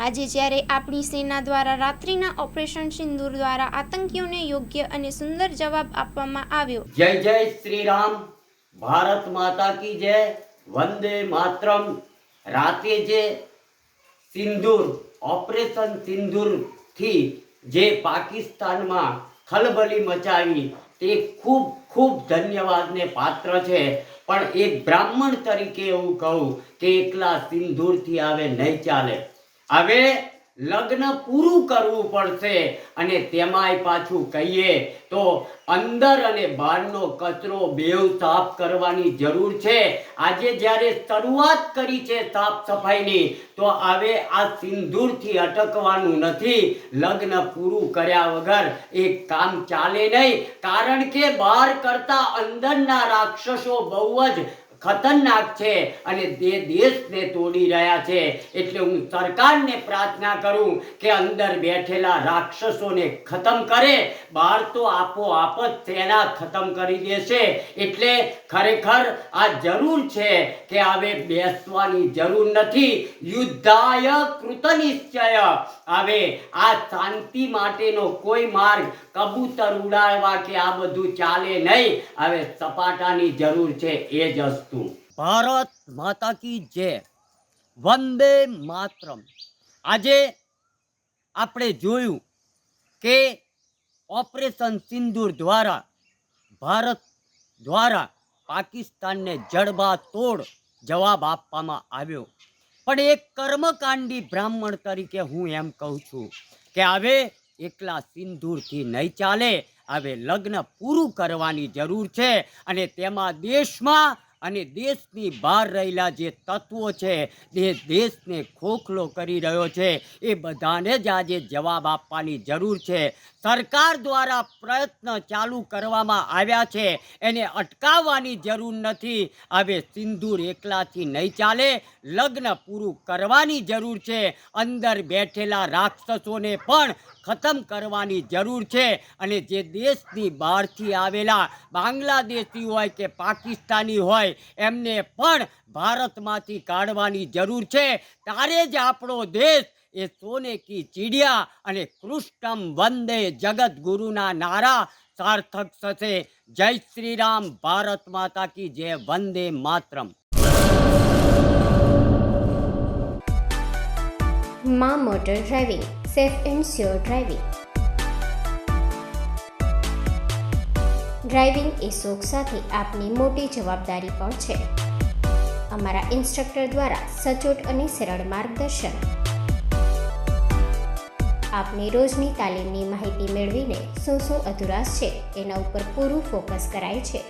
આજે જ્યારે આપણી સેના દ્વારા રાત્રિના ઓપરેશન સિંદૂર દ્વારા આતંકીઓને યોગ્ય અને સુંદર જવાબ આપવામાં આવ્યો। જય જય શ્રી રામ, ભારત માતા કી જય, વંદે માતરમ। રાતે જે સિંદૂર ઓપરેશન સિંદૂર થી જે પાકિસ્તાનમાં ખલબલી મચાવી તે ખૂબ ખૂબ ધન્યવાદને પાત્ર છે। પણ એક બ્રાહ્મણ તરીકે એવું કહું કે એકલા સિંદૂરથી હવે નહીં ચાલે, હવે લગ્ન પૂરું કરવું પડશે। અને તેમાંય પાછું કહીએ તો અંદર અને બહારનો કચરો બેવ સાફ કરવાની જરૂર છે। આજે જ્યારે શરૂઆત કરી છે સાફ સફાઈની, તો હવે આ સિંદૂરથી અટકવાનું નથી। લગ્ન પૂરું કર્યા વગર એક કામ ચાલે નહીં, કારણ કે બહાર કરતા અંદરના રાક્ષસો બહુ જ ખતરનાક છે અને તે દેશને તોડી રહ્યા છે। એટલે હું સરકારને પ્રાર્થના કરું કે અંદર બેઠેલા રાક્ષસોને ખતમ કરે, બહાર તો આપોઆપ જ સેના ખતમ કરી દેશે। એટલે ખરેખર આ જરૂર છે કે હવે બેસવાની જરૂર નથી। યુદ્ધાય કૃતનિશ્ચય। હવે આ શાંતિ માટેનો કોઈ માર્ગ કબૂતર ઉડાડવા કે આ બધું ચાલે નહીં। હવે સપાટાની જરૂર છે, એ જ વસ્તુ। ભારત માતા કી જય, વંદે માતરમ। આજે આપણે જોયું કે ઓપરેશન સિંદૂર દ્વારા ભારત દ્વારા પાકિસ્તાનને જડબાતોડ જવાબ આપવામાં આવ્યો। પણ એક કર્મકાંડી બ્રાહ્મણ તરીકે હું એમ કહું છું કે હવે એકલા સિંદૂરથી નહીં ચાલે, હવે લગ્ન પૂરું કરવાની જરૂર છે। અને તેમાં દેશમાં અને દેશની બહાર રહેલા જે તત્વો છે, જે દેશને ખોખલો કરી રહ્યો છે, એ બધાને જ આજે જવાબ આપવાની જરૂર છે। સરકાર દ્વારા પ્રયત્ન ચાલુ કરવામાં આવ્યા છે, એને અટકાવવાની જરૂર નથી। હવે સિંદૂર એકલાથી નહીં ચાલે, લગ્ન પૂરું કરવાની જરૂર છે। અંદર બેઠેલા રાક્ષસોને પણ ખતમ કરવાની જરૂર છે। અને જે દેશની બહારથી આવેલા બાંગ્લાદેશી હોય કે પાકિસ્તાની હોય, એમને પણ ભારતમાંથી કાઢવાની જરૂર છે। ત્યારે જ આપણો દેશ એ સોને કી ચીડિયા અને કૃષ્ણમ વંદે જગત ગુરુના નારા સાર્થક થશે। જય શ્રી રામ, ભારત માતા કી જય, વંદે માતરમ। માં motor driving, safe and sure driving. Driving એ શોખ સાથે આપની મોટી જવાબદારી પણ છે। અમારા ઇન્સ્ટ્રક્ટર દ્વારા સચોટ અને સરળ માર્ગદર્શન। આપની રોજની તાલીમની માહિતી મેળવીને શું અધુરાશ છે એના ઉપર પૂરું ફોકસ કરાય છે।